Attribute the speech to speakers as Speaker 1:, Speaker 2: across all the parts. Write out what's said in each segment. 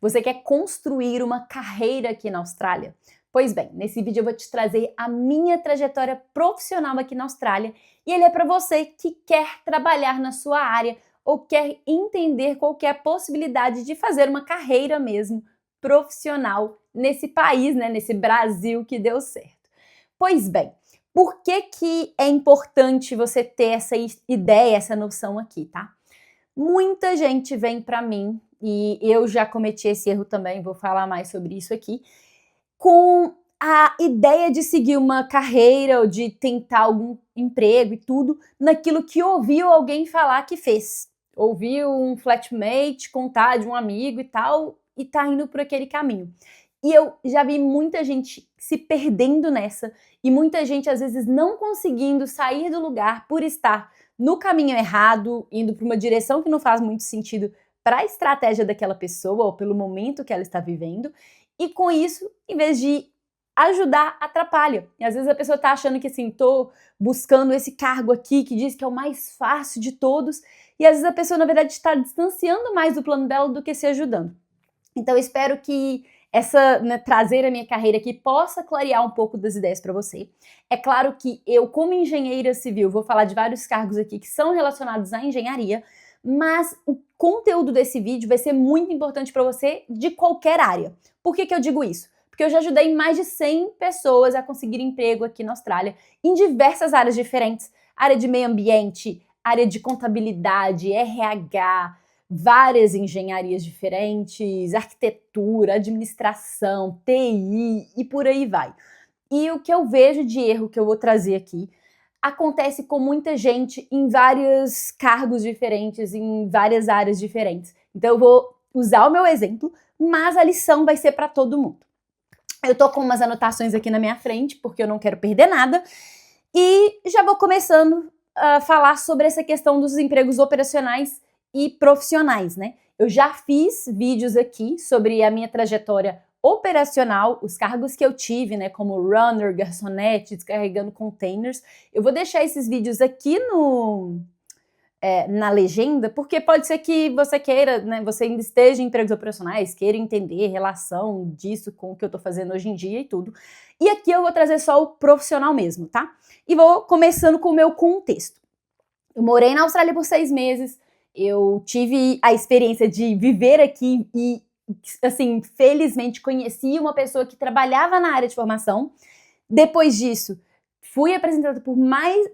Speaker 1: Você quer construir uma carreira aqui na Austrália? Pois bem, nesse vídeo eu vou te trazer a minha trajetória profissional aqui na Austrália e ele é para você que quer trabalhar na sua área ou quer entender qual que é a possibilidade de fazer uma carreira mesmo profissional nesse país, né, nesse Brasil que deu certo. Pois bem, por que é importante você ter essa ideia, essa noção aqui, tá? Muita gente vem para mim, e eu já cometi esse erro também, vou falar mais sobre isso aqui, com a ideia de seguir uma carreira ou de tentar algum emprego e tudo, naquilo que ouviu alguém falar que fez. Ouviu um flatmate contar de um amigo e tal, e tá indo por aquele caminho. E eu já vi muita gente se perdendo nessa, e muita gente às vezes não conseguindo sair do lugar por estar no caminho errado, indo para uma direção que não faz muito sentido para a estratégia daquela pessoa ou pelo momento que ela está vivendo, e com isso, em vez de ajudar, atrapalha. E às vezes a pessoa está achando que assim, tô buscando esse cargo aqui que diz que é o mais fácil de todos, e às vezes a pessoa na verdade está distanciando mais do plano dela do que se ajudando. Então eu espero que trazer a minha carreira aqui possa clarear um pouco das ideias para você. É claro que eu, como engenheira civil, vou falar de vários cargos aqui que são relacionados à engenharia, mas o conteúdo desse vídeo vai ser muito importante para você de qualquer área. Por que eu digo isso? Porque eu já ajudei mais de 100 pessoas a conseguir emprego aqui na Austrália, em diversas áreas diferentes. Área de meio ambiente, área de contabilidade, RH, várias engenharias diferentes, arquitetura, administração, TI e por aí vai. E o que eu vejo de erro que eu vou trazer aqui acontece com muita gente em vários cargos diferentes, em várias áreas diferentes. Então eu vou usar o meu exemplo, mas a lição vai ser para todo mundo. Eu tô com umas anotações aqui na minha frente, porque eu não quero perder nada, e já vou começando a falar sobre essa questão dos empregos operacionais e profissionais, né? Eu já fiz vídeos aqui sobre a minha trajetória operacional, os cargos que eu tive, né, como runner, garçonete, descarregando containers. Eu vou deixar esses vídeos aqui na legenda, porque pode ser que você queira, né, você ainda esteja em empregos operacionais, queira entender a relação disso com o que eu tô fazendo hoje em dia e tudo. E aqui eu vou trazer só o profissional mesmo, tá? E vou começando com o meu contexto. Eu morei na Austrália por 6 meses, eu tive a experiência de viver aqui e, assim, felizmente conheci uma pessoa que trabalhava na área de formação. Depois disso, fui apresentada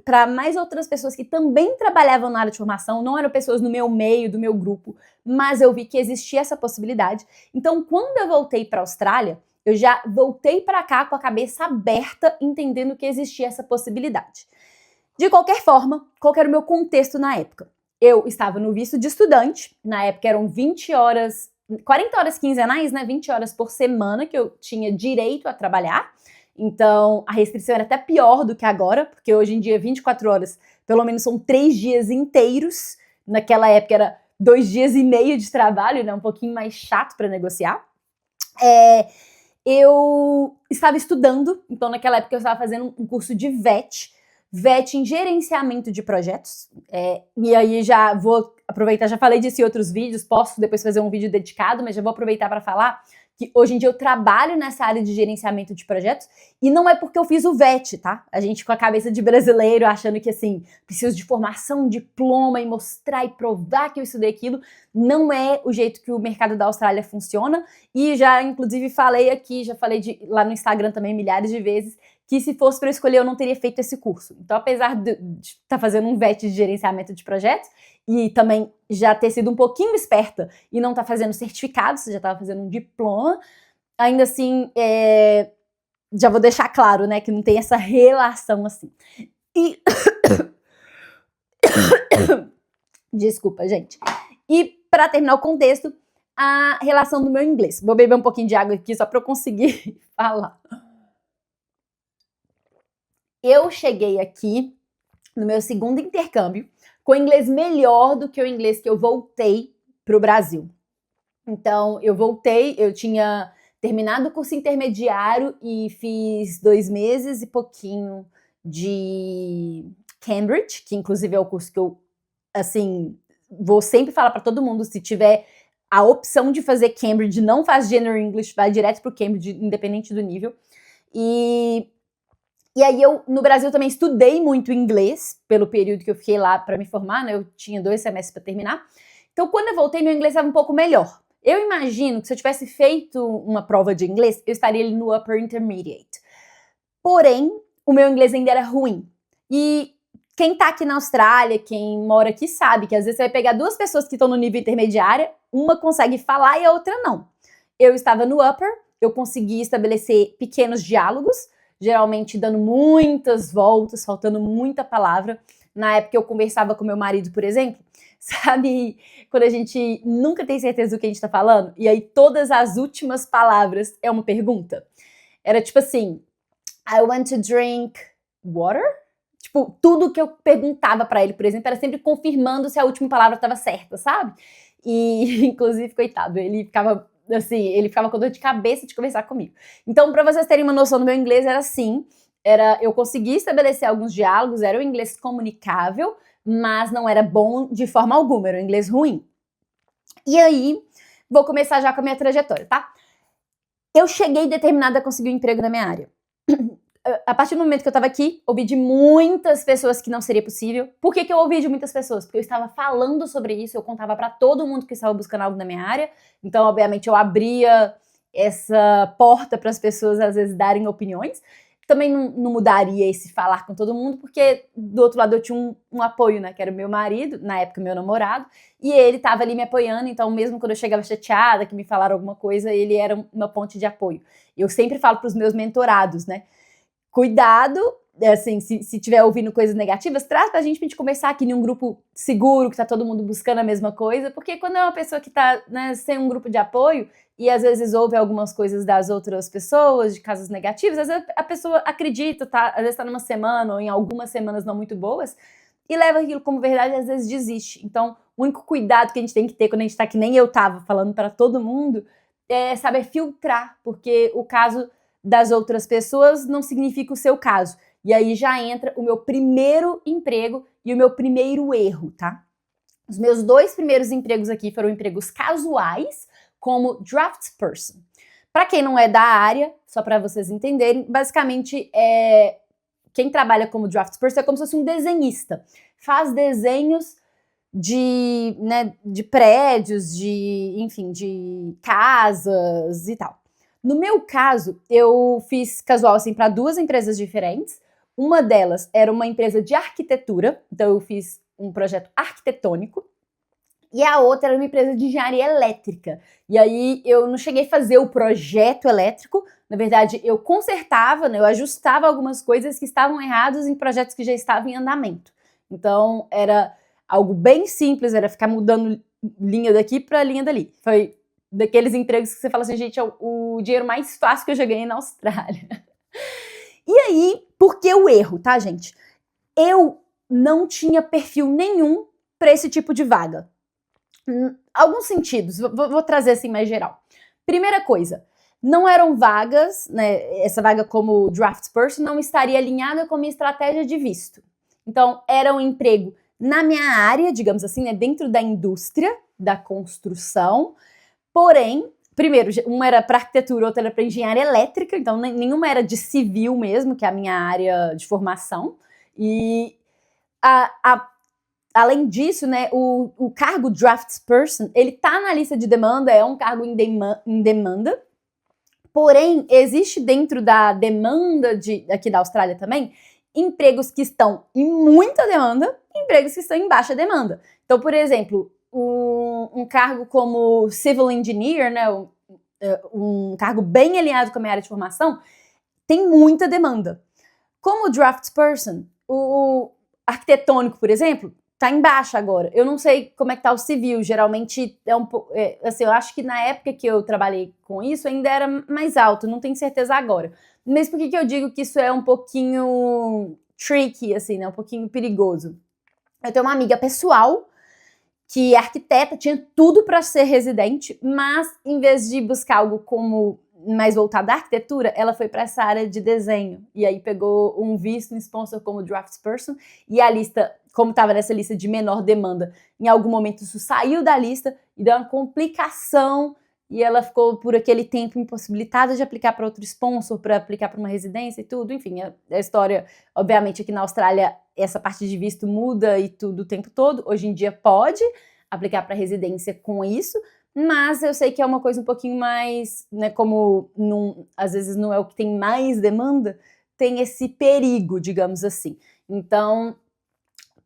Speaker 1: para mais outras pessoas que também trabalhavam na área de formação, não eram pessoas no meu meio, do meu grupo, mas eu vi que existia essa possibilidade. Então, quando eu voltei para a Austrália, eu já voltei para cá com a cabeça aberta, entendendo que existia essa possibilidade. De qualquer forma, qual era o meu contexto na época? Eu estava no visto de estudante, na época eram 40 horas quinzenais, né? 20 horas por semana que eu tinha direito a trabalhar. Então, a restrição era até pior do que agora, porque hoje em dia 24 horas, pelo menos são 3 dias inteiros. Naquela época era 2 dias e meio de trabalho, né? Um pouquinho mais chato para negociar. Eu estava estudando, então naquela época eu estava fazendo um curso de VET em gerenciamento de projetos, e aí já vou aproveitar, já falei disso em outros vídeos, posso depois fazer um vídeo dedicado, mas já vou aproveitar para falar que hoje em dia eu trabalho nessa área de gerenciamento de projetos, e não é porque eu fiz o VET, tá? A gente com a cabeça de brasileiro, achando que assim, preciso de formação, diploma, e mostrar e provar que eu estudei aquilo, não é o jeito que o mercado da Austrália funciona, e já inclusive falei aqui, já falei lá no Instagram também milhares de vezes, que se fosse para eu escolher eu não teria feito esse curso. Então, apesar de estar fazendo um VET de gerenciamento de projetos e também já ter sido um pouquinho esperta e não estar fazendo certificados, já estava fazendo um diploma, ainda assim, já vou deixar claro, né, que não tem essa relação assim. E... Desculpa, gente. E para terminar o contexto, a relação do meu inglês. Vou beber um pouquinho de água aqui só para eu conseguir falar. Eu cheguei aqui no meu segundo intercâmbio com inglês melhor do que o inglês que eu voltei para o Brasil. Então, eu voltei, eu tinha terminado o curso intermediário e fiz 2 meses e pouquinho de Cambridge, que inclusive é o curso que eu, assim, vou sempre falar para todo mundo, se tiver a opção de fazer Cambridge não faz General English, vai direto pro Cambridge, independente do nível. E aí eu, no Brasil, também estudei muito inglês, pelo período que eu fiquei lá para me formar, né? Eu tinha 2 semestres para terminar. Então, quando eu voltei, meu inglês estava um pouco melhor. Eu imagino que se eu tivesse feito uma prova de inglês, eu estaria ali no Upper Intermediate. Porém, o meu inglês ainda era ruim. E quem tá aqui na Austrália, quem mora aqui sabe que às vezes você vai pegar 2 pessoas que estão no nível intermediário, uma consegue falar e a outra não. Eu estava no Upper, eu consegui estabelecer pequenos diálogos, geralmente dando muitas voltas, faltando muita palavra. Na época eu conversava com meu marido, por exemplo, sabe quando a gente nunca tem certeza do que a gente tá falando? E aí todas as últimas palavras é uma pergunta? Era tipo assim, I want to drink water? Tipo, tudo que eu perguntava pra ele, por exemplo, era sempre confirmando se a última palavra estava certa, sabe? E, inclusive, coitado, ele ficava com dor de cabeça de conversar comigo. Então, pra vocês terem uma noção do meu inglês, era assim, eu consegui estabelecer alguns diálogos, era um inglês comunicável, mas não era bom de forma alguma, era um inglês ruim. E aí, vou começar já com a minha trajetória, tá? Eu cheguei determinada a conseguir um emprego na minha área. A partir do momento que eu tava aqui, ouvi de muitas pessoas que não seria possível. Por que eu ouvi de muitas pessoas? Porque eu estava falando sobre isso, eu contava pra todo mundo que estava buscando algo na minha área. Então, obviamente, eu abria essa porta para as pessoas, às vezes, darem opiniões. Também não mudaria esse falar com todo mundo, porque do outro lado eu tinha um apoio, né? Que era o meu marido, na época meu namorado, e ele tava ali me apoiando, então mesmo quando eu chegava chateada, que me falaram alguma coisa, ele era uma ponte de apoio. Eu sempre falo pros meus mentorados, né? Cuidado, assim, se tiver ouvindo coisas negativas, traz pra gente conversar aqui em um grupo seguro, que tá todo mundo buscando a mesma coisa, porque quando é uma pessoa que tá, né, sem um grupo de apoio, e às vezes ouve algumas coisas das outras pessoas, de casos negativos, às vezes a pessoa acredita, tá, às vezes tá numa semana, ou em algumas semanas não muito boas, e leva aquilo como verdade e às vezes desiste. Então, o único cuidado que a gente tem que ter quando a gente tá, que nem eu tava, falando pra todo mundo, é saber filtrar, porque o caso das outras pessoas não significa o seu caso. E aí já entra o meu primeiro emprego e o meu primeiro erro, tá? Os meus 2 primeiros empregos aqui foram empregos casuais, como draftsperson. Para quem não é da área, só para vocês entenderem, basicamente quem trabalha como draftsperson é como se fosse um desenhista. Faz desenhos de prédios, de casas e tal. No meu caso, eu fiz casual assim para 2 empresas diferentes. Uma delas era uma empresa de arquitetura, então eu fiz um projeto arquitetônico. E a outra era uma empresa de engenharia elétrica. E aí eu não cheguei a fazer o projeto elétrico, na verdade eu consertava, né, eu ajustava algumas coisas que estavam erradas em projetos que já estavam em andamento. Então era algo bem simples, era ficar mudando linha daqui para linha dali. Foi daqueles empregos que você fala assim, gente, é o dinheiro mais fácil que eu já ganhei na Austrália. E aí, por que o erro, tá, gente? Eu não tinha perfil nenhum para esse tipo de vaga. Alguns sentidos, vou trazer assim mais geral. Primeira coisa, não eram vagas, né, essa vaga como draftsperson não estaria alinhada com a minha estratégia de visto. Então, era um emprego na minha área, digamos assim, né, dentro da indústria da construção. Porém, primeiro, uma era para arquitetura, outra era para engenharia elétrica, então nenhuma era de civil mesmo, que é a minha área de formação. E além disso, né, o cargo draftsperson, ele tá na lista de demanda, é um cargo em demanda. Porém, existe dentro da demanda aqui da Austrália também empregos que estão em muita demanda e empregos que estão em baixa demanda. Então, por exemplo, um cargo como Civil Engineer, né, um cargo bem alinhado com a minha área de formação, tem muita demanda. Como draftsperson, o arquitetônico, por exemplo, tá em baixa agora. Eu não sei como é que tá o civil, geralmente é um pouco, assim, eu acho que na época que eu trabalhei com isso ainda era mais alto, não tenho certeza agora. Mas por que eu digo que isso é um pouquinho tricky, assim, né, um pouquinho perigoso? Eu tenho uma amiga pessoal que é arquiteta, tinha tudo para ser residente, mas em vez de buscar algo como mais voltado à arquitetura, ela foi para essa área de desenho. E aí pegou um visto, um sponsor como draftsperson, e a lista como estava nessa lista de menor demanda, em algum momento isso saiu da lista e deu uma complicação e ela ficou por aquele tempo impossibilitada de aplicar para outro sponsor, para aplicar para uma residência e tudo. Enfim, a história, obviamente, aqui na Austrália, essa parte de visto muda e tudo o tempo todo. Hoje em dia pode aplicar para residência com isso, mas eu sei que é uma coisa um pouquinho mais, né, como às vezes não é o que tem mais demanda, tem esse perigo, digamos assim. Então,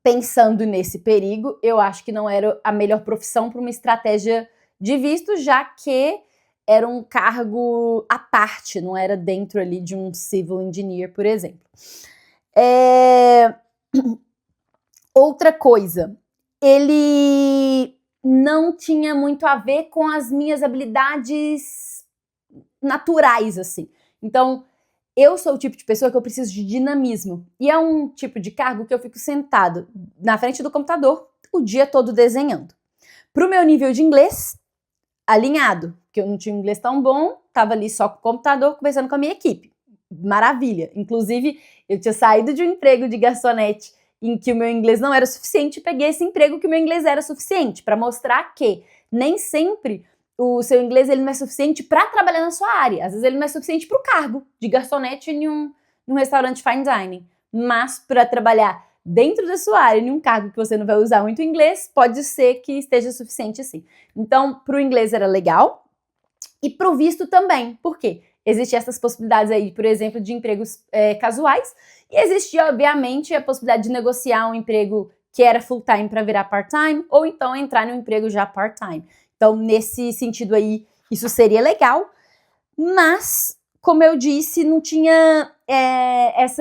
Speaker 1: pensando nesse perigo, eu acho que não era a melhor profissão para uma estratégia de visto, já que era um cargo à parte, não era dentro ali de um civil engineer, por exemplo. Outra coisa, ele não tinha muito a ver com as minhas habilidades naturais, assim. Então, eu sou o tipo de pessoa que eu preciso de dinamismo. E é um tipo de cargo que eu fico sentado na frente do computador o dia todo desenhando. Pro meu nível de inglês, alinhado, porque eu não tinha inglês tão bom, tava ali só com o computador conversando com a minha equipe. Maravilha. Inclusive, eu tinha saído de um emprego de garçonete em que o meu inglês não era suficiente e peguei esse emprego que o meu inglês era suficiente, para mostrar que nem sempre o seu inglês ele não é suficiente para trabalhar na sua área. Às vezes ele não é suficiente para o cargo de garçonete em um restaurante fine dining. Mas para trabalhar dentro da sua área, em um cargo que você não vai usar muito inglês, pode ser que esteja suficiente sim. Então, para o inglês era legal e para o visto também. Por quê? Existem essas possibilidades aí, por exemplo, de empregos casuais e existia, obviamente, a possibilidade de negociar um emprego que era full-time para virar part-time ou então entrar num emprego já part-time. Então, nesse sentido aí, isso seria legal, mas, como eu disse, não tinha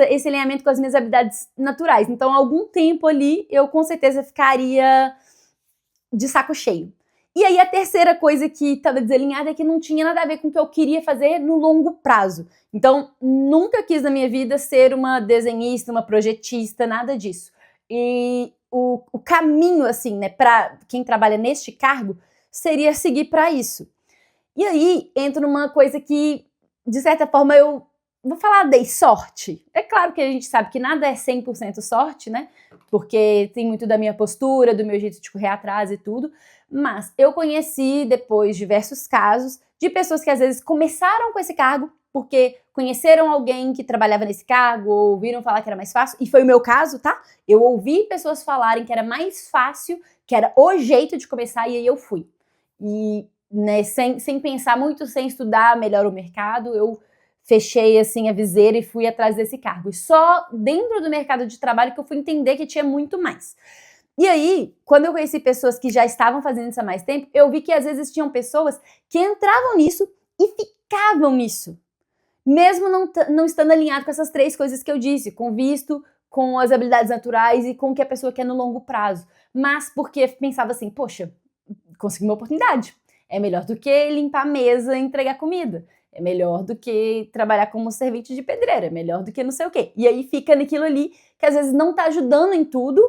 Speaker 1: esse alinhamento com as minhas habilidades naturais. Então, algum tempo ali, eu com certeza ficaria de saco cheio. E aí, a terceira coisa que estava desalinhada é que não tinha nada a ver com o que eu queria fazer no longo prazo. Então, nunca quis na minha vida ser uma desenhista, uma projetista, nada disso. E o caminho, assim, né, para quem trabalha neste cargo, seria seguir para isso. E aí, entra numa coisa que, de certa forma, eu vou falar, dei sorte. É claro que a gente sabe que nada é 100% sorte, né? Porque tem muito da minha postura, do meu jeito de correr atrás e tudo. Mas eu conheci, depois, diversos casos de pessoas que, às vezes, começaram com esse cargo porque conheceram alguém que trabalhava nesse cargo ou ouviram falar que era mais fácil. E foi o meu caso, tá? Eu ouvi pessoas falarem que era mais fácil, que era o jeito de começar e aí eu fui. E, né, sem pensar muito, sem estudar melhor o mercado, eu fechei assim a viseira e fui atrás desse cargo. E só dentro do mercado de trabalho que eu fui entender que tinha muito mais. E aí, quando eu conheci pessoas que já estavam fazendo isso há mais tempo, eu vi que às vezes tinham pessoas que entravam nisso e ficavam nisso. Mesmo não estando alinhado com essas três coisas que eu disse, com visto, com as habilidades naturais e com o que a pessoa quer no longo prazo. Mas porque pensava assim, poxa, consegui uma oportunidade. É melhor do que limpar a mesa e entregar comida. É melhor do que trabalhar como servente de pedreira. É melhor do que não sei o quê. E aí fica naquilo ali que às vezes não tá ajudando em tudo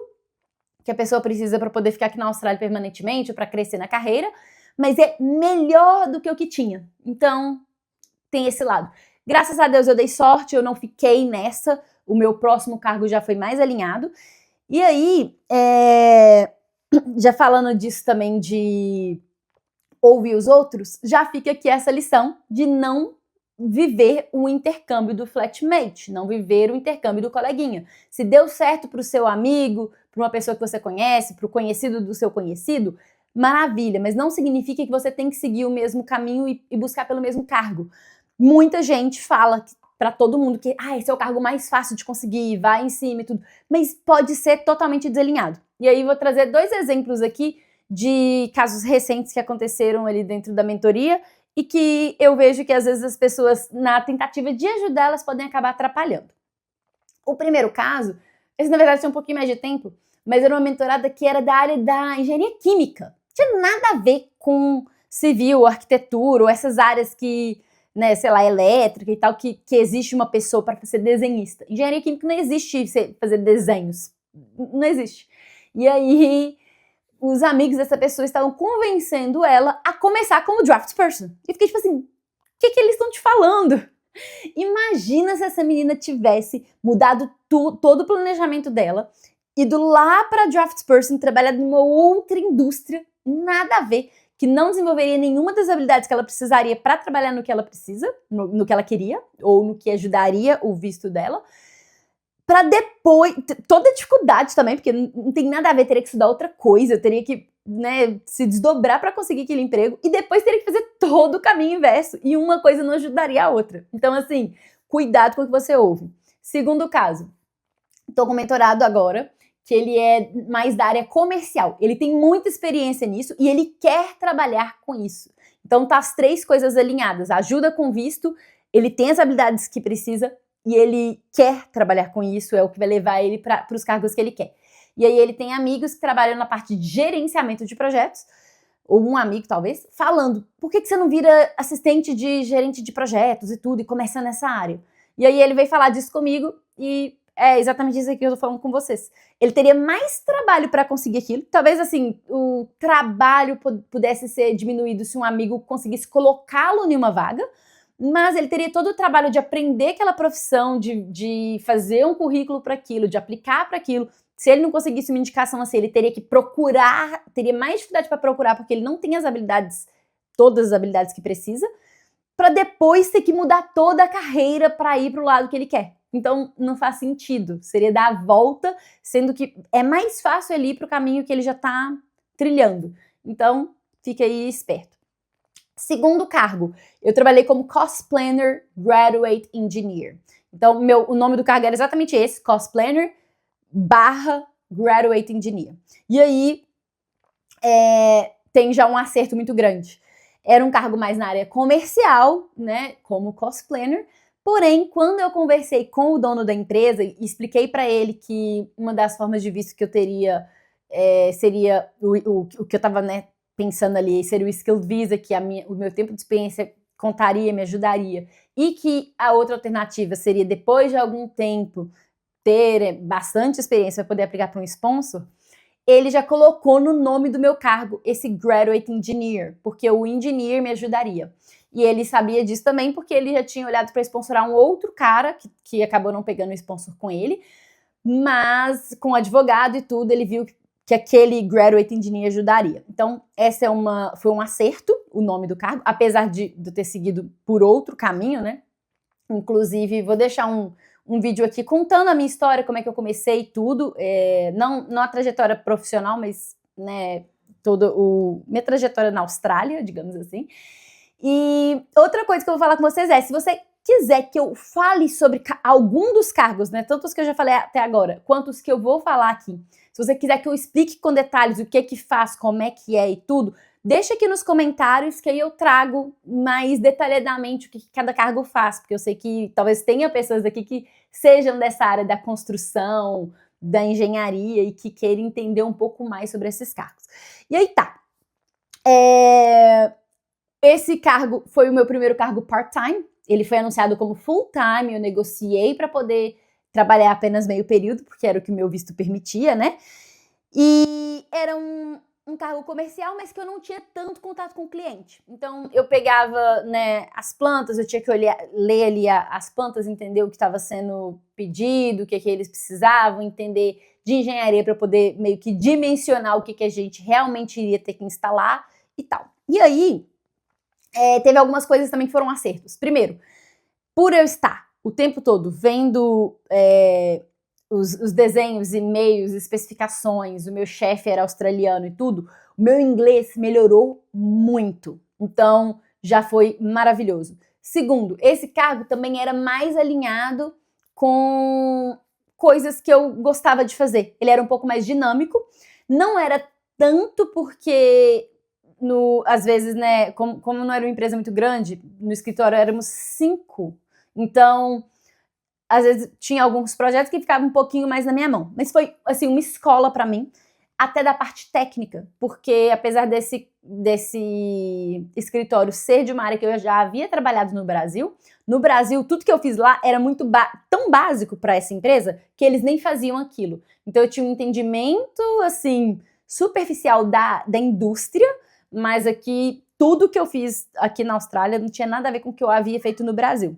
Speaker 1: que a pessoa precisa para poder ficar aqui na Austrália permanentemente ou para crescer na carreira, mas é melhor do que o que tinha. Então, tem esse lado. Graças a Deus eu dei sorte, eu não fiquei nessa. O meu próximo cargo já foi mais alinhado. E aí, já falando disso também de ouvir os outros, já fica aqui essa lição de não viver o intercâmbio do flatmate, não viver o intercâmbio do coleguinha. Se deu certo para o seu amigo, para uma pessoa que você conhece, para o conhecido do seu conhecido, maravilha, mas não significa que você tem que seguir o mesmo caminho e buscar pelo mesmo cargo. Muita gente fala para todo mundo que esse é o cargo mais fácil de conseguir, vai em cima e tudo, mas pode ser totalmente desalinhado. E aí vou trazer 2 exemplos aqui de casos recentes que aconteceram ali dentro da mentoria e que eu vejo que às vezes as pessoas, na tentativa de ajudar, elas podem acabar atrapalhando. O primeiro caso, esse na verdade tem um pouquinho mais de tempo, mas era uma mentorada que era da área da engenharia química. Não tinha nada a ver com civil, arquitetura ou essas áreas que, né, sei lá, elétrica e tal, que existe uma pessoa para ser desenhista. Engenharia química não existe fazer desenhos. Não existe. E aí, os amigos dessa pessoa estavam convencendo ela a começar como draft person. E fiquei tipo assim, o que eles estão te falando? Imagina se essa menina tivesse mudado todo o planejamento dela ido lá para Draftsperson, trabalhar numa outra indústria, nada a ver, que não desenvolveria nenhuma das habilidades que ela precisaria para trabalhar no que ela precisa, no que ela queria, ou no que ajudaria o visto dela, para depois, toda a dificuldade também, porque não tem nada a ver, teria que estudar outra coisa, teria que, né, se desdobrar para conseguir aquele emprego, e depois teria que fazer todo o caminho inverso, e uma coisa não ajudaria a outra. Então, assim, cuidado com o que você ouve. Segundo caso, estou com um mentorado agora, que ele é mais da área comercial. Ele tem muita experiência nisso e ele quer trabalhar com isso. Então tá as três coisas alinhadas. Ajuda com visto, ele tem as habilidades que precisa e ele quer trabalhar com isso, é o que vai levar ele para os cargos que ele quer. E aí ele tem amigos que trabalham na parte de gerenciamento de projetos, ou um amigo talvez, falando, por que você não vira assistente de gerente de projetos e tudo, e começa nessa área? E aí ele veio falar disso comigo e é exatamente isso que eu tô falando com vocês. Ele teria mais trabalho para conseguir aquilo. Talvez, assim, o trabalho pudesse ser diminuído se um amigo conseguisse colocá-lo em uma vaga, mas ele teria todo o trabalho de aprender aquela profissão, de fazer um currículo para aquilo, de aplicar para aquilo. Se ele não conseguisse uma indicação assim, ele teria que procurar, teria mais dificuldade para procurar, porque ele não tem as habilidades, todas as habilidades que precisa, para depois ter que mudar toda a carreira para ir para o lado que ele quer. Então, não faz sentido. Seria dar a volta, sendo que é mais fácil ele ir para o caminho que ele já está trilhando. Então, fique aí esperto. Segundo cargo, eu trabalhei como Cost Planner Graduate Engineer. Então, o nome do cargo era exatamente esse, Cost Planner / Graduate Engineer. E aí, tem já um acerto muito grande. Era um cargo mais na área comercial, né, como Cost Planner. Porém, quando eu conversei com o dono da empresa e expliquei para ele que uma das formas de visto que eu teria seria o que eu estava, né, pensando ali, seria o Skilled Visa, que o meu tempo de experiência contaria, me ajudaria, e que a outra alternativa seria, depois de algum tempo, ter bastante experiência para poder aplicar para um sponsor, ele já colocou no nome do meu cargo esse Graduate Engineer, porque o engineer me ajudaria. E ele sabia disso também porque ele já tinha olhado para sponsorar um outro cara que acabou não pegando o sponsor com ele, mas com advogado e tudo, ele viu que aquele Graduate Engineer ajudaria. Então, foi um acerto, o nome do cargo, apesar de eu ter seguido por outro caminho, né? Inclusive, vou deixar um vídeo aqui contando a minha história, como é que eu comecei tudo, não a trajetória profissional, mas, né, minha trajetória na Austrália, digamos assim. E outra coisa que eu vou falar com vocês se você quiser que eu fale sobre algum dos cargos, né, tanto os que eu já falei até agora, quanto os que eu vou falar aqui, se você quiser que eu explique com detalhes o que faz, como é que é e tudo, deixa aqui nos comentários que aí eu trago mais detalhadamente o que cada cargo faz, porque eu sei que talvez tenha pessoas aqui que sejam dessa área da construção, da engenharia e que queiram entender um pouco mais sobre esses cargos. E aí tá. Esse cargo foi o meu primeiro cargo part-time, ele foi anunciado como full-time, eu negociei para poder trabalhar apenas meio período, porque era o que o meu visto permitia, né? E era um cargo comercial, mas que eu não tinha tanto contato com o cliente. Então, eu pegava, né, as plantas, eu tinha que ler ali as plantas, entender o que estava sendo pedido, o que eles precisavam, entender de engenharia para poder meio que dimensionar o que a gente realmente iria ter que instalar e tal. E aí, teve algumas coisas também que foram acertos. Primeiro, por eu estar o tempo todo vendo os desenhos, e-mails, especificações, o meu chefe era australiano e tudo, o meu inglês melhorou muito. Então, já foi maravilhoso. Segundo, esse cargo também era mais alinhado com coisas que eu gostava de fazer. Ele era um pouco mais dinâmico, não era tanto porque às vezes, né, como não era uma empresa muito grande, no escritório éramos 5, então às vezes tinha alguns projetos que ficavam um pouquinho mais na minha mão, mas foi assim uma escola para mim, até da parte técnica, porque apesar desse escritório ser de uma área que eu já havia trabalhado no Brasil tudo que eu fiz lá era muito tão básico para essa empresa que eles nem faziam aquilo. Então eu tinha um entendimento assim superficial da indústria, mas aqui tudo que eu fiz aqui na Austrália não tinha nada a ver com o que eu havia feito no Brasil.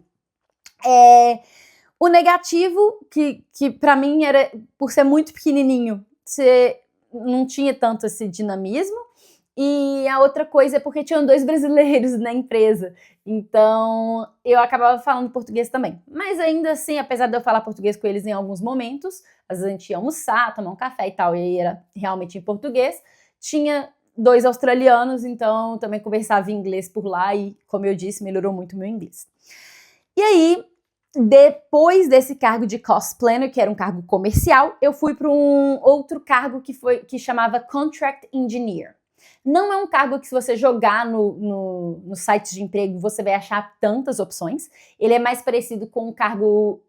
Speaker 1: O negativo, que para mim era por ser muito pequenininho, você não tinha tanto esse dinamismo. E a outra coisa é porque tinham 2 brasileiros na empresa, então eu acabava falando português também. Mas ainda assim, apesar de eu falar português com eles em alguns momentos, às vezes a gente ia almoçar, tomar um café e tal, e aí era realmente em português, tinha 2 australianos, então também conversava em inglês por lá e, como eu disse, melhorou muito o meu inglês. E aí, depois desse cargo de cost planner, que era um cargo comercial, eu fui para um outro cargo que chamava Contract Engineer. Não é um cargo que, se você jogar no site de emprego, você vai achar tantas opções. Ele é mais parecido com um cargo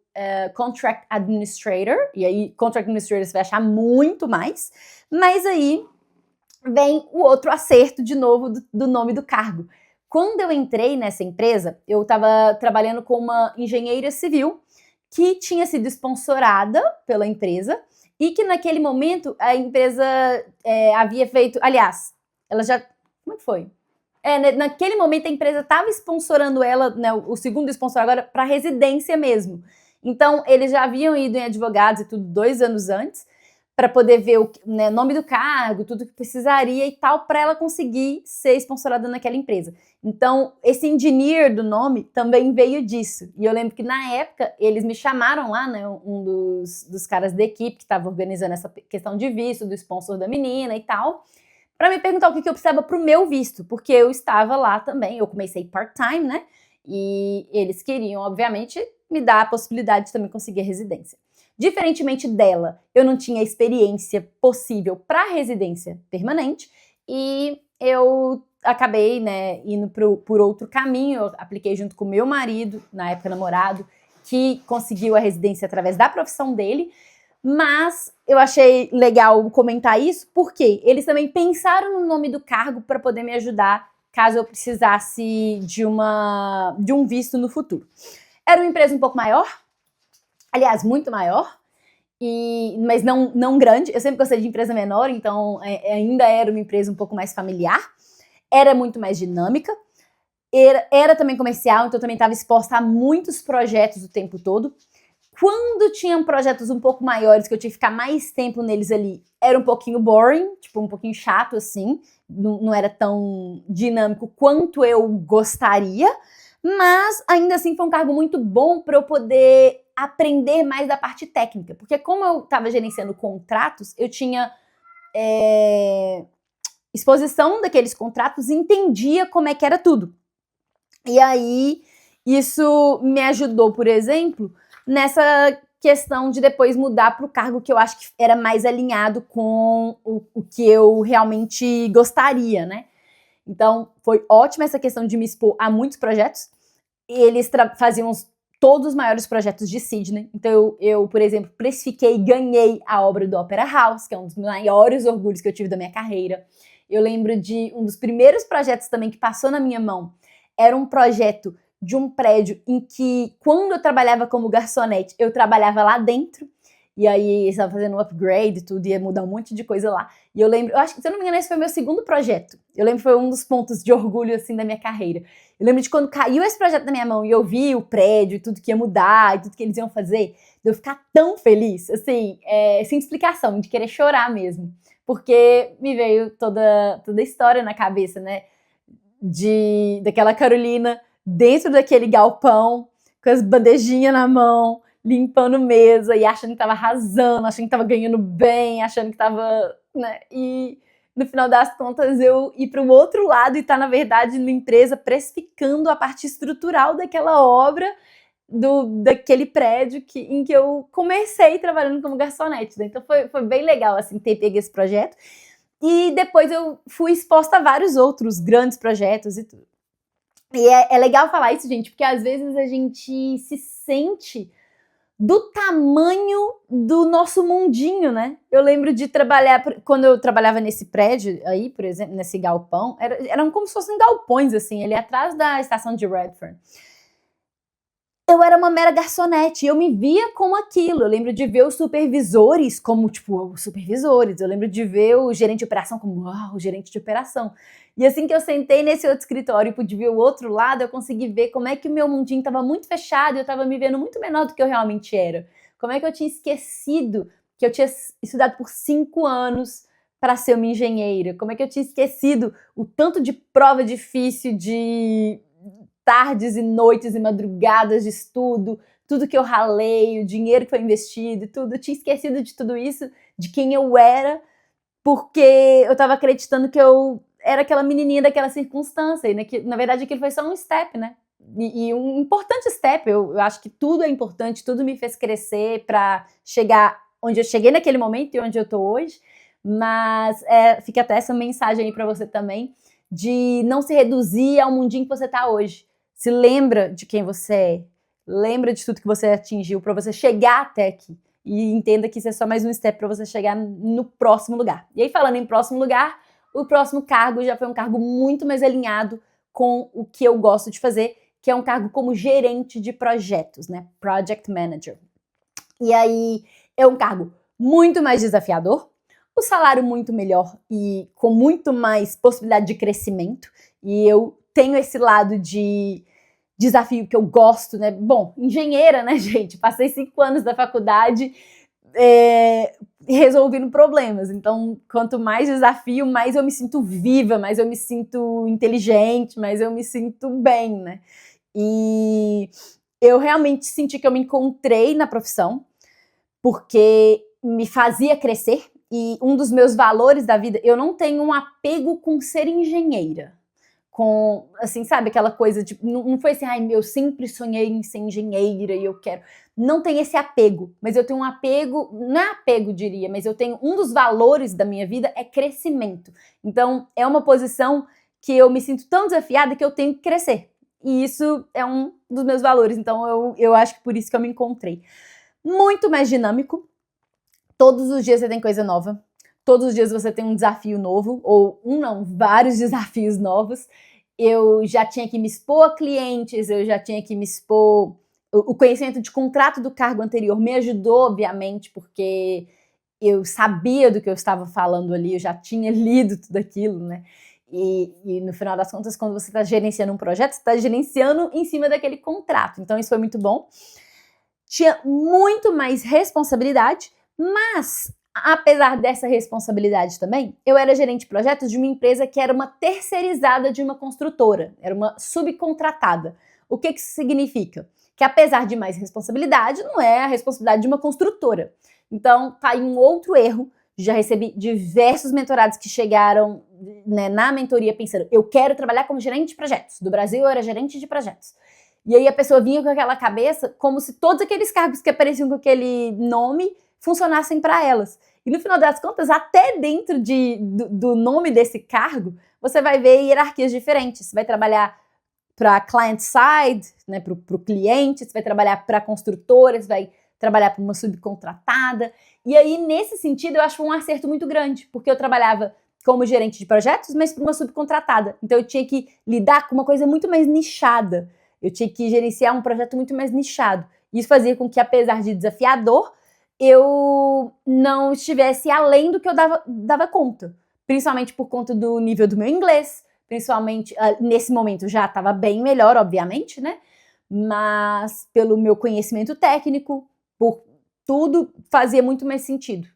Speaker 1: Contract Administrator, e aí Contract Administrator você vai achar muito mais, mas aí vem o outro acerto de novo do nome do cargo. Quando eu entrei nessa empresa, eu estava trabalhando com uma engenheira civil que tinha sido sponsorada pela empresa e que naquele momento a empresa havia feito, aliás, ela já, como é que foi? Naquele momento a empresa estava sponsorando ela, né, o segundo sponsor agora, para residência mesmo. Então eles já haviam ido em advogados e tudo 2 anos antes, para poder ver o nome do cargo, tudo que precisaria e tal, para ela conseguir ser sponsorada naquela empresa. Então, esse engineer do nome também veio disso. E eu lembro que na época eles me chamaram lá, né, um dos caras da equipe que estava organizando essa questão de visto, do sponsor da menina e tal, para me perguntar o que eu precisava para o meu visto, porque eu estava lá também, eu comecei part-time, né? E eles queriam, obviamente, me dar a possibilidade de também conseguir a residência. Diferentemente dela, eu não tinha experiência possível para residência permanente e eu acabei, né, indo por outro caminho. Eu apliquei junto com meu marido, na época namorado, que conseguiu a residência através da profissão dele, mas eu achei legal comentar isso porque eles também pensaram no nome do cargo para poder me ajudar caso eu precisasse de um visto no futuro. Era uma empresa um pouco maior, aliás, muito maior, mas não grande. Eu sempre gostei de empresa menor, então ainda era uma empresa um pouco mais familiar. Era muito mais dinâmica. Era também comercial, então também estava exposta a muitos projetos o tempo todo. Quando tinham projetos um pouco maiores, que eu tinha que ficar mais tempo neles ali, era um pouquinho boring, tipo, um pouquinho chato, assim. Não era tão dinâmico quanto eu gostaria, mas ainda assim foi um cargo muito bom para eu poder aprender mais da parte técnica, porque como eu estava gerenciando contratos, eu tinha exposição daqueles contratos e entendia como é que era tudo. E aí, isso me ajudou, por exemplo, nessa questão de depois mudar para o cargo que eu acho que era mais alinhado com o que eu realmente gostaria, né? Então, foi ótima essa questão de me expor a muitos projetos. Eles faziam todos os maiores projetos de Sydney. Então, eu, por exemplo, precifiquei e ganhei a obra do Opera House, que é um dos maiores orgulhos que eu tive da minha carreira. Eu lembro de um dos primeiros projetos também que passou na minha mão. Era um projeto de um prédio em que, quando eu trabalhava como garçonete, eu trabalhava lá dentro. E aí, eles estavam fazendo um upgrade e tudo, ia mudar um monte de coisa lá. E eu lembro, eu acho que, se eu não me engano, esse foi meu segundo projeto. Eu lembro que foi um dos pontos de orgulho, assim, da minha carreira. Eu lembro de quando caiu esse projeto na minha mão e eu vi o prédio, tudo que ia mudar, e tudo que eles iam fazer, de eu ficar tão feliz, assim, sem explicação, de querer chorar mesmo. Porque me veio toda a história na cabeça, né? Daquela Carolina dentro daquele galpão, com as bandejinhas na mão, limpando mesa e achando que tava arrasando, achando que tava ganhando bem, achando que tava, né? E no final das contas eu ir para o outro lado e estar, na verdade, na empresa precificando a parte estrutural daquela obra, daquele prédio em que eu comecei trabalhando como garçonete, né? Então foi bem legal, assim, ter pego esse projeto. E depois eu fui exposta a vários outros grandes projetos e tudo. E é legal falar isso, gente, porque às vezes a gente se sente do tamanho do nosso mundinho, né? Eu lembro de trabalhar, quando eu trabalhava nesse prédio aí, por exemplo, nesse galpão, eram como se fossem galpões, assim, ali atrás da estação de Redfern. eu era uma mera garçonete, eu me via como aquilo. Eu lembro de ver os supervisores como, tipo, os supervisores. Eu lembro de ver o gerente de operação como, uau, o gerente de operação. E assim que eu sentei nesse outro escritório e pude ver o outro lado, eu consegui ver como é que o meu mundinho estava muito fechado e eu estava me vendo muito menor do que eu realmente era. Como é que eu tinha esquecido que eu tinha estudado por 5 anos para ser uma engenheira? Como é que eu tinha esquecido o tanto de prova difícil, de tardes e noites e madrugadas de estudo, tudo que eu ralei, o dinheiro que foi investido e tudo. Eu tinha esquecido de tudo isso, de quem eu era, porque eu estava acreditando que eu era aquela menininha daquela circunstância. E na verdade aquilo foi só um step, né? E um importante step. Eu acho que tudo é importante, tudo me fez crescer para chegar onde eu cheguei naquele momento e onde eu tô hoje. Mas fica até essa mensagem aí para você também, de não se reduzir ao mundinho que você tá hoje. Se lembra de quem você é, lembra de tudo que você atingiu para você chegar até aqui. E entenda que isso é só mais um step para você chegar no próximo lugar. E aí, falando em próximo lugar, o próximo cargo já foi um cargo muito mais alinhado com o que eu gosto de fazer, que é um cargo como gerente de projetos, né? Project Manager. E aí, é um cargo muito mais desafiador, o salário muito melhor e com muito mais possibilidade de crescimento. E eu tenho esse lado de desafio que eu gosto, né? Bom, engenheira, né, gente? Passei 5 anos da faculdade resolvendo problemas. Então, quanto mais desafio, mais eu me sinto viva, mais eu me sinto inteligente, mais eu me sinto bem, né? E eu realmente senti que eu me encontrei na profissão, porque me fazia crescer. E um dos meus valores da vida, eu não tenho um apego com ser engenheira. Com, assim, sabe, aquela coisa de, não foi assim, ai, eu sempre sonhei em ser engenheira e eu quero. Não tem esse apego, mas eu tenho um apego, não é apego, diria, mas eu tenho, um dos valores da minha vida é crescimento. Então, é uma posição que eu me sinto tão desafiada que eu tenho que crescer. E isso é um dos meus valores, então eu acho que por isso que eu me encontrei. Muito mais dinâmico, todos os dias você tem coisa nova. Todos os dias você tem um desafio novo, ou vários desafios novos. Eu já tinha que me expor a clientes, eu já tinha que me expor. O conhecimento de contrato do cargo anterior me ajudou, obviamente, porque eu sabia do que eu estava falando ali, eu já tinha lido tudo aquilo, né? E no final das contas, quando você está gerenciando um projeto, você está gerenciando em cima daquele contrato. Então, isso foi muito bom. Tinha muito mais responsabilidade, mas apesar dessa responsabilidade também, eu era gerente de projetos de uma empresa que era uma terceirizada de uma construtora, era uma subcontratada. O que isso significa? Que apesar de mais responsabilidade, não é a responsabilidade de uma construtora. Então, tá aí um outro erro. Já recebi diversos mentorados que chegaram, né, na mentoria pensando, eu quero trabalhar como gerente de projetos. Do Brasil eu era gerente de projetos. E aí a pessoa vinha com aquela cabeça como se todos aqueles cargos que apareciam com aquele nome funcionassem para elas. E no final das contas, até dentro do nome desse cargo, você vai ver hierarquias diferentes. Você vai trabalhar para client side, né, para o cliente, você vai trabalhar para construtora, você vai trabalhar para uma subcontratada. E aí, nesse sentido, eu acho um acerto muito grande, porque eu trabalhava como gerente de projetos, mas para uma subcontratada. Então, eu tinha que lidar com uma coisa muito mais nichada. Eu tinha que gerenciar um projeto muito mais nichado. Isso fazia com que, apesar de desafiador, eu não estivesse além do que eu dava conta. Principalmente por conta do nível do meu inglês. Principalmente, nesse momento já estava bem melhor, obviamente, né? Mas pelo meu conhecimento técnico, por tudo, fazia muito mais sentido.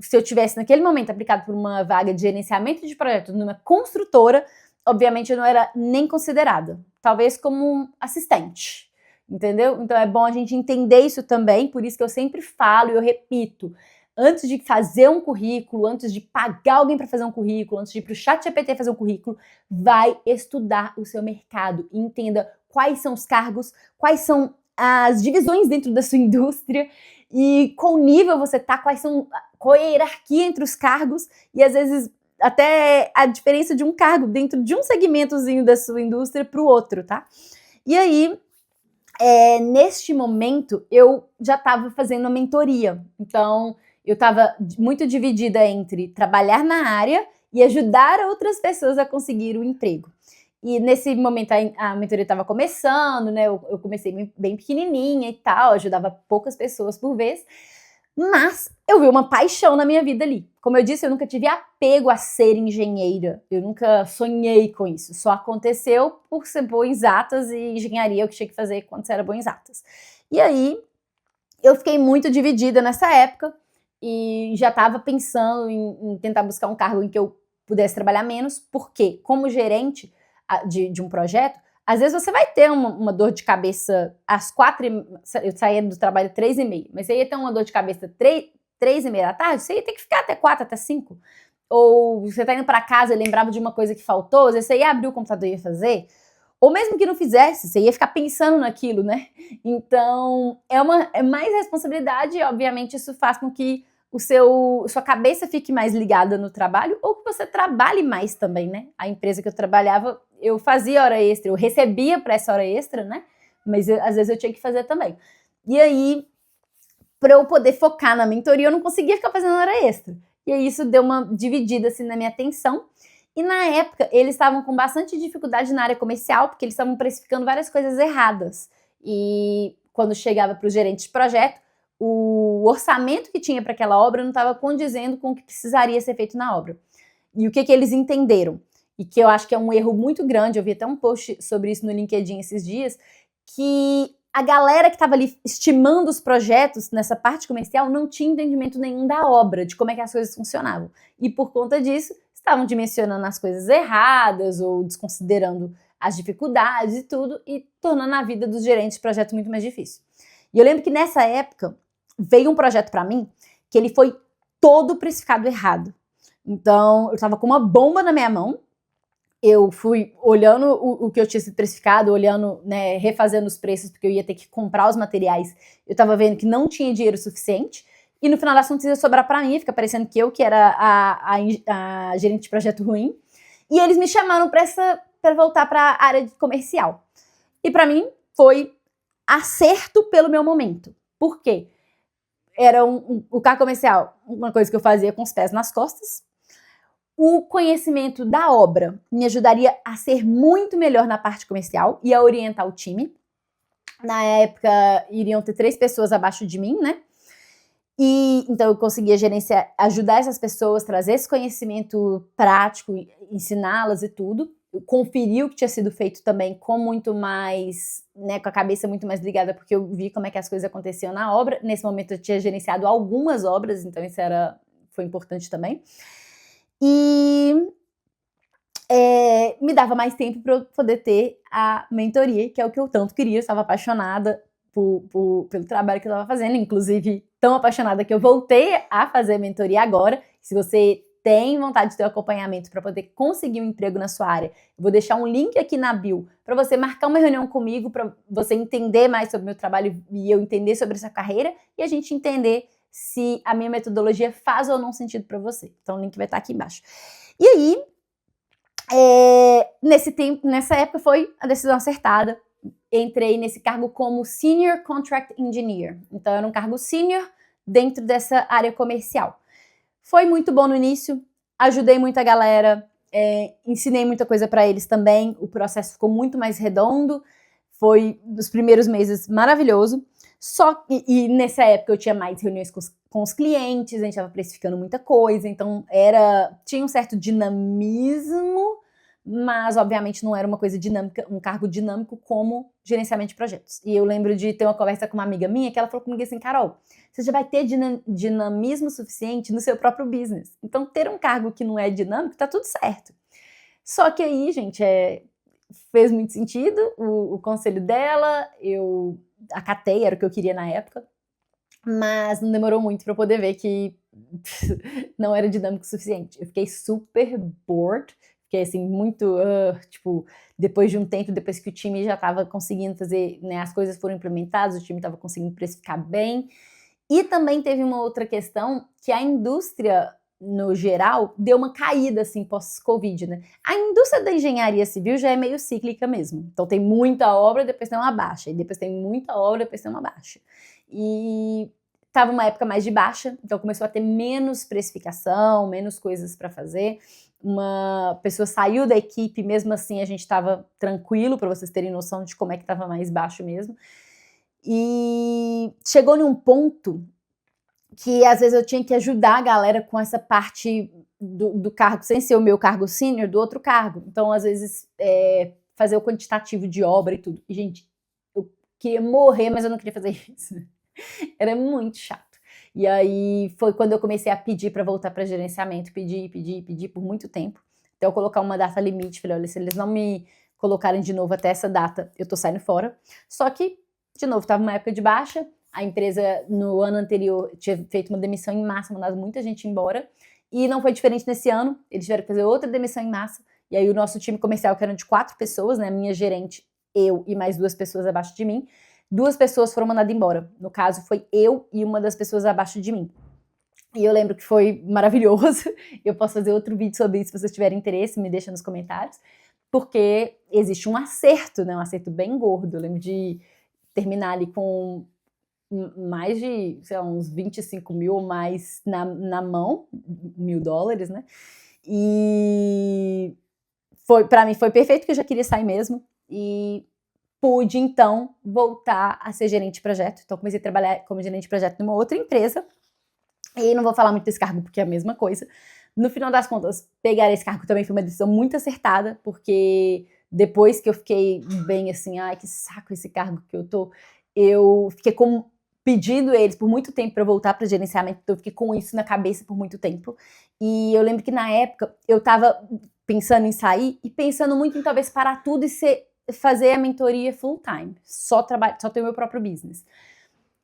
Speaker 1: Se eu tivesse naquele momento aplicado por uma vaga de gerenciamento de projetos numa construtora, obviamente eu não era nem considerada. Talvez como um assistente, entendeu? Então é bom a gente entender isso também, por isso que eu sempre falo e eu repito, antes de fazer um currículo, antes de pagar alguém para fazer um currículo, antes de ir para o ChatGPT fazer um currículo, vai estudar o seu mercado e entenda quais são os cargos, quais são as divisões dentro da sua indústria e qual nível você tá, qual é a hierarquia entre os cargos e às vezes até a diferença de um cargo dentro de um segmentozinho da sua indústria para o outro, tá? E aí, neste momento, eu já estava fazendo uma mentoria. Então, eu estava muito dividida entre trabalhar na área e ajudar outras pessoas a conseguir o emprego. E nesse momento a mentoria estava começando, né? Eu comecei bem pequenininha e tal, ajudava poucas pessoas por vez. Mas eu vi uma paixão na minha vida ali. Como eu disse, eu nunca tive apego a ser engenheira. Eu nunca sonhei com isso. Só aconteceu por ser boa em exatas e engenharia eu que tinha que fazer quando você era boa em exatas. E aí eu fiquei muito dividida nessa época e já estava pensando em tentar buscar um cargo em que eu pudesse trabalhar menos, porque como gerente de um projeto, às vezes você vai ter uma dor de cabeça às 4h, eu saía do trabalho 3h30, mas você ia ter uma dor de cabeça 3h30 da tarde, você ia ter que ficar até 4, até 5. Ou você tá indo para casa e lembrava de uma coisa que faltou, às vezes você ia abrir o computador e ia fazer, ou mesmo que não fizesse, você ia ficar pensando naquilo, né? Então, é mais responsabilidade e, obviamente, isso faz com que sua cabeça fique mais ligada no trabalho ou que você trabalhe mais também, né? A empresa que eu trabalhava, eu fazia hora extra, eu recebia para essa hora extra, né? Mas às vezes eu tinha que fazer também. E aí, para eu poder focar na mentoria, eu não conseguia ficar fazendo hora extra. E aí isso deu uma dividida assim na minha atenção. E na época, eles estavam com bastante dificuldade na área comercial, porque eles estavam precificando várias coisas erradas. E quando chegava para o gerente de projeto, o orçamento que tinha para aquela obra não estava condizendo com o que precisaria ser feito na obra. E o que eles entenderam? E que eu acho que é um erro muito grande, eu vi até um post sobre isso no LinkedIn esses dias, que a galera que estava ali estimando os projetos nessa parte comercial não tinha entendimento nenhum da obra, de como é que as coisas funcionavam. E por conta disso, estavam dimensionando as coisas erradas ou desconsiderando as dificuldades e tudo, e tornando a vida dos gerentes de projeto muito mais difícil. E eu lembro que nessa época veio um projeto para mim que ele foi todo precificado errado. Então, eu estava com uma bomba na minha mão, eu fui olhando o que eu tinha sido precificado, olhando, né, refazendo os preços, porque eu ia ter que comprar os materiais. Eu estava vendo que não tinha dinheiro suficiente. E no final das contas ia sobrar para mim, fica parecendo que eu que era a gerente de projeto ruim. E eles me chamaram para voltar para a área de comercial. E para mim foi acerto pelo meu momento. Por quê? Era o cargo comercial, uma coisa que eu fazia com os pés nas costas. O conhecimento da obra me ajudaria a ser muito melhor na parte comercial e a orientar o time. Na época, iriam ter 3 pessoas abaixo de mim, né? E então eu conseguia gerenciar, ajudar essas pessoas, trazer esse conhecimento prático, ensiná-las e tudo. Eu conferi o que tinha sido feito também com muito mais, né, com a cabeça muito mais ligada, porque eu vi como é que as coisas aconteciam na obra. Nesse momento eu tinha gerenciado algumas obras, então isso foi importante também. E me dava mais tempo para eu poder ter a mentoria, que é o que eu tanto queria. Eu estava apaixonada pelo trabalho que eu estava fazendo, inclusive tão apaixonada que eu voltei a fazer mentoria agora. Se você tem vontade de ter um acompanhamento para poder conseguir um emprego na sua área, eu vou deixar um link aqui na bio para você marcar uma reunião comigo, para você entender mais sobre o meu trabalho e eu entender sobre essa carreira e a gente entender se a minha metodologia faz ou não sentido para você. Então o link vai estar aqui embaixo. E aí, nessa época foi a decisão acertada. Entrei nesse cargo como Senior Contract Engineer. Então, era um cargo senior dentro dessa área comercial. Foi muito bom no início, ajudei muita galera, ensinei muita coisa para eles também. O processo ficou muito mais redondo. Foi, nos primeiros meses, maravilhoso. E nessa época eu tinha mais reuniões com os clientes, a gente estava precificando muita coisa, então tinha um certo dinamismo, mas obviamente não era uma coisa dinâmica, um cargo dinâmico como gerenciamento de projetos. E eu lembro de ter uma conversa com uma amiga minha que ela falou comigo assim: Carol, você já vai ter dinamismo suficiente no seu próprio business. Então ter um cargo que não é dinâmico, tá tudo certo. Só que aí, gente, fez muito sentido o conselho dela, eu acatei, era o que eu queria na época, mas não demorou muito para eu poder ver que não era dinâmico o suficiente. Eu fiquei super bored, fiquei assim muito, tipo, depois de um tempo, depois que o time já estava conseguindo fazer, né, as coisas foram implementadas, o time estava conseguindo precificar bem. E também teve uma outra questão, que a indústria, no geral, deu uma caída, assim, pós-Covid, né? A indústria da engenharia civil já é meio cíclica mesmo. Então tem muita obra, depois tem uma baixa. E depois tem muita obra, depois tem uma baixa. E tava uma época mais de baixa, então começou a ter menos precificação, menos coisas para fazer. uma pessoa saiu da equipe, mesmo assim a gente estava tranquilo, para vocês terem noção de como é que estava mais baixo mesmo. E chegou num ponto que às vezes eu tinha que ajudar a galera com essa parte do cargo, sem ser o meu cargo sênior, do outro cargo. Então, às vezes, fazer o quantitativo de obra e tudo. E, gente, eu queria morrer, mas eu não queria fazer isso. Era muito chato. E aí foi quando eu comecei a pedir para voltar para gerenciamento, pedir por muito tempo, até eu colocar uma data limite. Falei, olha, se eles não me colocarem de novo até essa data, eu tô saindo fora. Só que, de novo, estava uma época de baixa, a empresa no ano anterior tinha feito uma demissão em massa, mandado muita gente embora, e não foi diferente nesse ano, eles tiveram que fazer outra demissão em massa, e aí o nosso time comercial, que era de 4 pessoas, né, minha gerente, eu e mais 2 pessoas abaixo de mim, 2 pessoas foram mandadas embora. No caso, foi eu e uma das pessoas abaixo de mim. E eu lembro que foi maravilhoso. Eu posso fazer outro vídeo sobre isso, se vocês tiverem interesse, me deixa nos comentários. Porque existe um acerto, né? Um acerto bem gordo. Eu lembro de terminar ali com mais de, sei lá, uns 25 mil ou mais na mão, $1.000, né? E pra mim foi perfeito, porque eu já queria sair mesmo. E pude, então, voltar a ser gerente de projeto. Então, comecei a trabalhar como gerente de projeto numa outra empresa. E não vou falar muito desse cargo, porque é a mesma coisa. No final das contas, pegar esse cargo também foi uma decisão muito acertada, porque depois que eu fiquei bem assim, ai, que saco esse cargo que eu fiquei pedindo eles por muito tempo para voltar para gerenciamento, então eu fiquei com isso na cabeça por muito tempo. E eu lembro que na época eu tava pensando em sair e pensando muito em talvez parar tudo e fazer a mentoria full time, só ter o meu próprio business.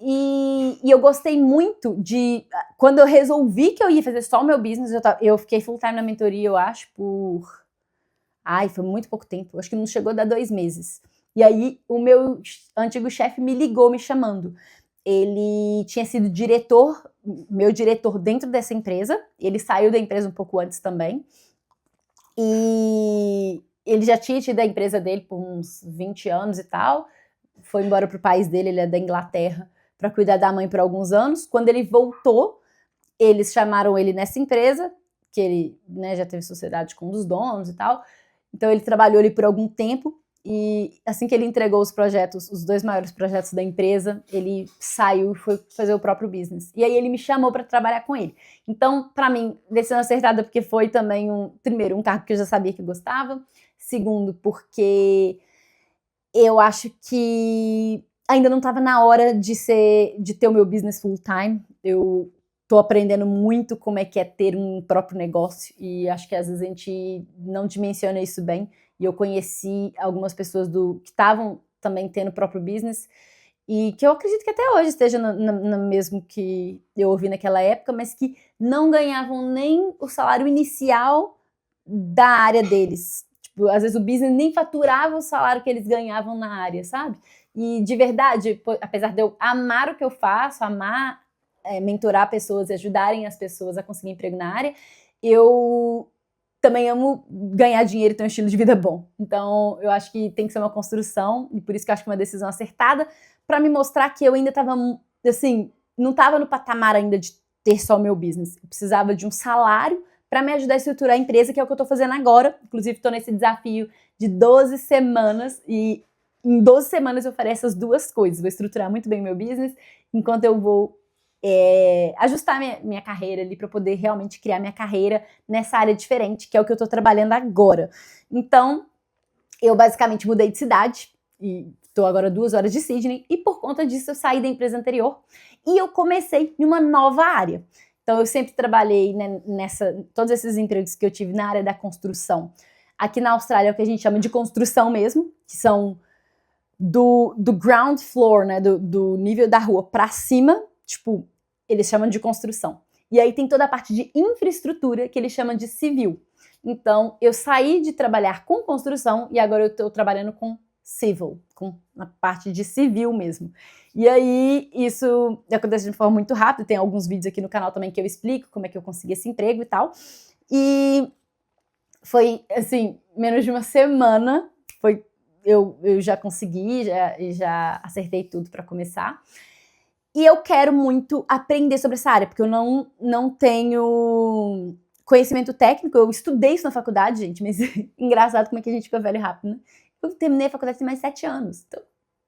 Speaker 1: E eu gostei muito de, quando eu resolvi que eu ia fazer só o meu business, eu fiquei full time na mentoria, eu acho, foi muito pouco tempo, acho que não chegou a dar 2 meses. E aí o meu antigo chefe me ligou, me chamando. Ele tinha sido meu diretor dentro dessa empresa, ele saiu da empresa um pouco antes também, e ele já tinha tido a empresa dele por uns 20 anos e tal, foi embora pro país dele, ele é da Inglaterra, para cuidar da mãe por alguns anos. Quando ele voltou, eles chamaram ele nessa empresa, que ele, né, já teve sociedade com um dos donos e tal, então ele trabalhou ali por algum tempo, e assim que ele entregou os projetos, os 2 maiores projetos da empresa, ele saiu e foi fazer o próprio business. E aí ele me chamou para trabalhar com ele. Então, para mim, decisão acertada, porque foi também primeiro, um cargo que eu já sabia que eu gostava. Segundo, porque eu acho que ainda não estava na hora de ter o meu business full time. Eu tô aprendendo muito como é que é ter um próprio negócio, e acho que às vezes a gente não dimensiona isso bem. E eu conheci algumas pessoas que estavam também tendo o próprio business, e que eu acredito que até hoje esteja no mesmo que eu ouvi naquela época, mas que não ganhavam nem o salário inicial da área deles. Tipo, às vezes o business nem faturava o salário que eles ganhavam na área, sabe? E de verdade, apesar de eu amar o que eu faço, amar mentorar pessoas e ajudarem as pessoas a conseguir emprego na área, eu também amo ganhar dinheiro e ter um estilo de vida bom. Então, eu acho que tem que ser uma construção, e por isso que eu acho que é uma decisão acertada, para me mostrar que eu ainda estava, assim, não estava no patamar ainda de ter só o meu business. Eu precisava de um salário para me ajudar a estruturar a empresa, que é o que eu estou fazendo agora. Inclusive, estou nesse desafio de 12 semanas, e em 12 semanas eu farei essas 2 coisas. Vou estruturar muito bem o meu business, enquanto eu vou ajustar minha carreira ali para poder realmente criar minha carreira nessa área diferente, que é o que eu estou trabalhando agora. Então, eu basicamente mudei de cidade e estou agora 2 horas de Sydney, e por conta disso eu saí da empresa anterior e eu comecei em uma nova área. Então, eu sempre trabalhei, né, todos esses empregos que eu tive na área da construção. Aqui na Austrália é o que a gente chama de construção mesmo, que são do ground floor, né, do nível da rua para cima, tipo, eles chamam de construção. E aí tem toda a parte de infraestrutura, que eles chamam de civil. Então, eu saí de trabalhar com construção e agora eu estou trabalhando com civil, na parte de civil mesmo. E aí, isso acontece de forma muito rápida, tem alguns vídeos aqui no canal também que eu explico como é que eu consegui esse emprego e tal. E foi, assim, menos de uma semana, eu já consegui, já acertei tudo para começar. E eu quero muito aprender sobre essa área, porque eu não tenho conhecimento técnico, eu estudei isso na faculdade, gente, mas engraçado como é que a gente fica velho rápido, né? Eu terminei a faculdade tem mais 7 anos, então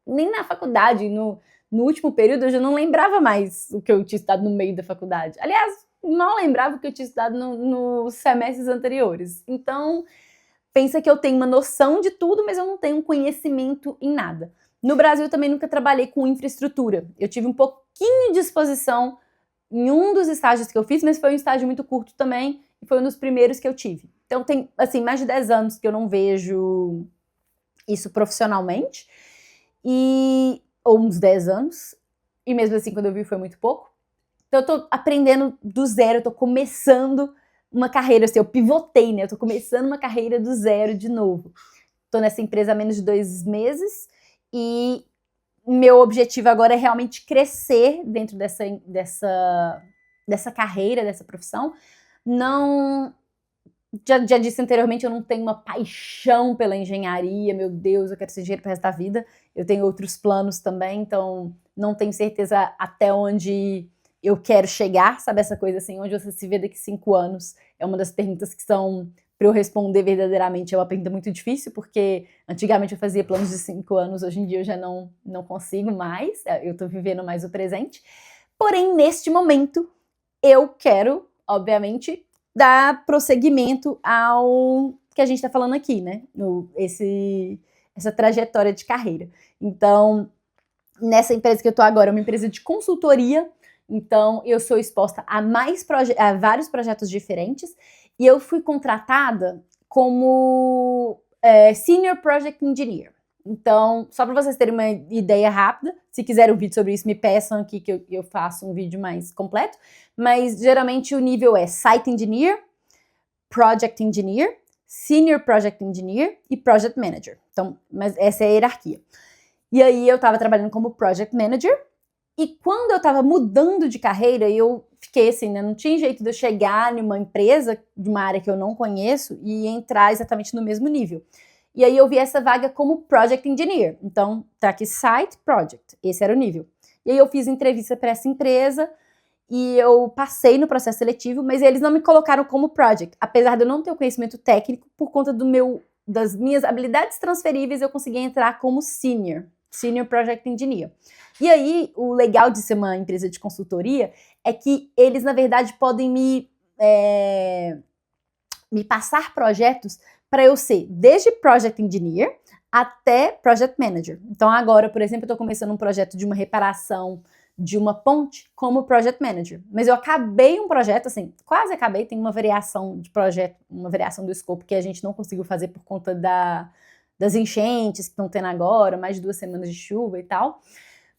Speaker 1: nem na faculdade, no último período, eu já não lembrava mais o que eu tinha estudado no meio da faculdade. Aliás, mal lembrava o que eu tinha estudado nos semestres anteriores. Então, pensa que eu tenho uma noção de tudo, mas eu não tenho um conhecimento em nada. No Brasil, eu também nunca trabalhei com infraestrutura. Eu tive um pouquinho de exposição em um dos estágios que eu fiz, mas foi um estágio muito curto também, e foi um dos primeiros que eu tive. Então, tem, assim, mais de 10 anos que eu não vejo isso profissionalmente, ou uns 10 anos, e mesmo assim, quando eu vi, foi muito pouco. Então, eu tô aprendendo do zero, eu tô começando uma carreira, assim, eu pivotei, né? Eu tô começando uma carreira do zero de novo. Tô nessa empresa há menos de 2 meses, e meu objetivo agora é realmente crescer dentro dessa carreira, dessa profissão. Não... Já disse anteriormente, eu não tenho uma paixão pela engenharia, meu Deus, eu quero ser engenheiro pro resto da vida. Eu tenho outros planos também, então não tenho certeza até onde eu quero chegar, sabe essa coisa assim, onde você se vê daqui 5 anos? É uma das perguntas que são, para eu responder verdadeiramente, é uma pergunta muito difícil, porque antigamente eu fazia planos de 5 anos, hoje em dia eu já não consigo mais, eu tô vivendo mais o presente. Porém, neste momento, eu quero, obviamente, dar prosseguimento ao que a gente está falando aqui, né? Essa trajetória de carreira. Então, nessa empresa que eu tô agora, é uma empresa de consultoria, então eu sou exposta a vários projetos diferentes, e eu fui contratada como Senior Project Engineer. Então, só para vocês terem uma ideia rápida, se quiserem um vídeo sobre isso, me peçam aqui que eu faço um vídeo mais completo, mas geralmente o nível é Site Engineer, Project Engineer, Senior Project Engineer e Project Manager. Então, mas essa é a hierarquia. E aí eu estava trabalhando como Project Manager, e quando eu estava mudando de carreira, eu fiquei assim, né, não tinha jeito de eu chegar numa empresa de uma área que eu não conheço e entrar exatamente no mesmo nível. E aí eu vi essa vaga como Project Engineer. Então, tá aqui Site Project. Esse era o nível. E aí eu fiz entrevista para essa empresa e eu passei no processo seletivo, mas eles não me colocaram como Project. Apesar de eu não ter o conhecimento técnico, por conta das minhas habilidades transferíveis, eu consegui entrar como Senior Project Engineer. E aí, o legal de ser uma empresa de consultoria é que eles, na verdade, podem me passar projetos para eu ser desde Project Engineer até Project Manager. Então agora, por exemplo, eu estou começando um projeto de uma reparação de uma ponte como Project Manager. Mas eu acabei um projeto, assim, quase acabei, tem uma variação de projeto, uma variação do escopo que a gente não conseguiu fazer por conta das enchentes que estão tendo agora, mais de 2 semanas de chuva e tal.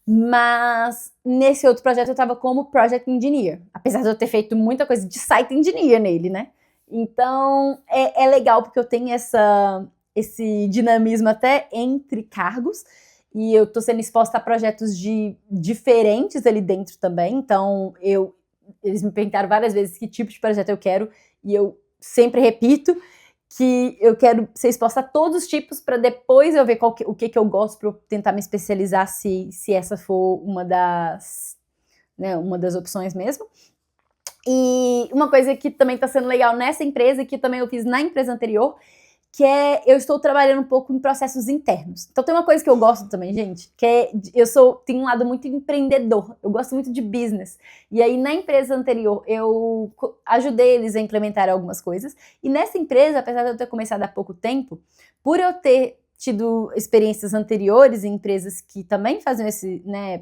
Speaker 1: Mas nesse outro projeto eu estava como Project Engineer, apesar de eu ter feito muita coisa de Site Engineer nele, né? Então, é legal porque eu tenho esse dinamismo até entre cargos, e eu tô sendo exposta a projetos diferentes ali dentro também. Então, eles me perguntaram várias vezes que tipo de projeto eu quero, e eu sempre repito que eu quero ser exposta a todos os tipos para depois eu ver o que eu gosto para eu tentar me especializar se essa for uma das opções mesmo. E uma coisa que também está sendo legal nessa empresa, que também eu fiz na empresa anterior, que eu estou trabalhando um pouco em processos internos. Então tem uma coisa que eu gosto também, gente, que tenho um lado muito empreendedor, eu gosto muito de business. E aí na empresa anterior eu ajudei eles a implementar algumas coisas, e nessa empresa, apesar de eu ter começado há pouco tempo, por eu ter tido experiências anteriores em empresas que também faziam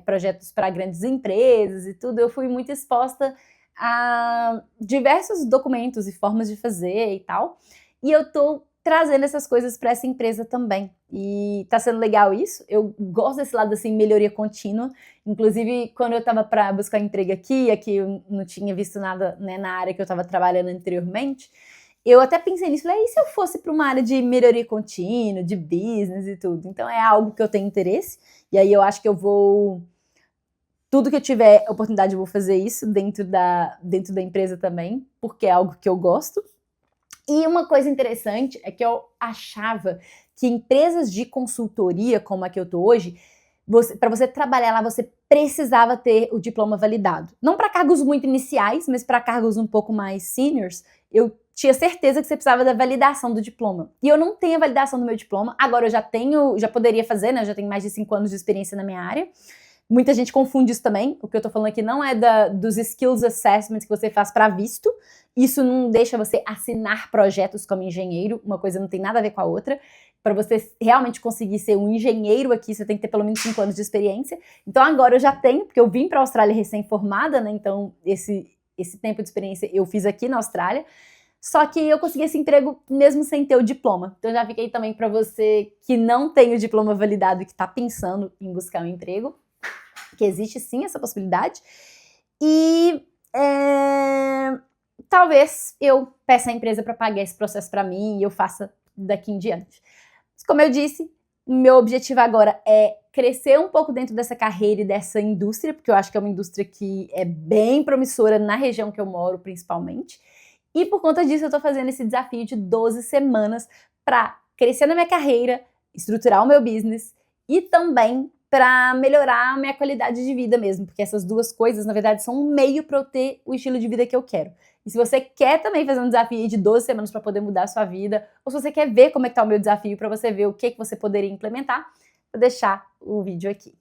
Speaker 1: projetos para grandes empresas e tudo, eu fui muito exposta a diversos documentos e formas de fazer e tal, e eu tô trazendo essas coisas para essa empresa também, e tá sendo legal isso. Eu gosto desse lado assim, melhoria contínua. Inclusive, quando eu tava para buscar emprego aqui eu não tinha visto nada, né, na área que eu tava trabalhando anteriormente, eu até pensei nisso, falei, e se eu fosse para uma área de melhoria contínua, de business e tudo? Então é algo que eu tenho interesse, e aí eu acho que tudo que eu tiver oportunidade eu vou fazer isso dentro da empresa também, porque é algo que eu gosto. E uma coisa interessante é que eu achava que empresas de consultoria, como a que eu tô hoje, para você trabalhar lá, você precisava ter o diploma validado. Não para cargos muito iniciais, mas para cargos um pouco mais seniors, eu tinha certeza que você precisava da validação do diploma. E eu não tenho a validação do meu diploma. Agora eu já poderia fazer, né? Eu já tenho mais de 5 anos de experiência na minha área. Muita gente confunde isso também. O que eu tô falando aqui não é dos skills assessments que você faz para visto. Isso não deixa você assinar projetos como engenheiro. Uma coisa não tem nada a ver com a outra. Para você realmente conseguir ser um engenheiro aqui, você tem que ter pelo menos 5 anos de experiência. Então agora eu já tenho, porque eu vim para a Austrália recém-formada, né? Então esse tempo de experiência eu fiz aqui na Austrália. Só que eu consegui esse emprego mesmo sem ter o diploma. Então já fiquei também para você que não tem o diploma validado e que está pensando em buscar um emprego, que existe sim essa possibilidade. E talvez eu peça à empresa para pagar esse processo para mim e eu faça daqui em diante. Mas, como eu disse, meu objetivo agora é crescer um pouco dentro dessa carreira e dessa indústria, porque eu acho que é uma indústria que é bem promissora na região que eu moro, principalmente. E por conta disso eu tô fazendo esse desafio de 12 semanas para crescer na minha carreira, estruturar o meu business e também para melhorar a minha qualidade de vida mesmo, porque essas duas coisas, na verdade, são um meio para eu ter o estilo de vida que eu quero. E se você quer também fazer um desafio de 12 semanas para poder mudar a sua vida, ou se você quer ver como é que tá o meu desafio para você ver o que você poderia implementar, vou deixar o vídeo aqui.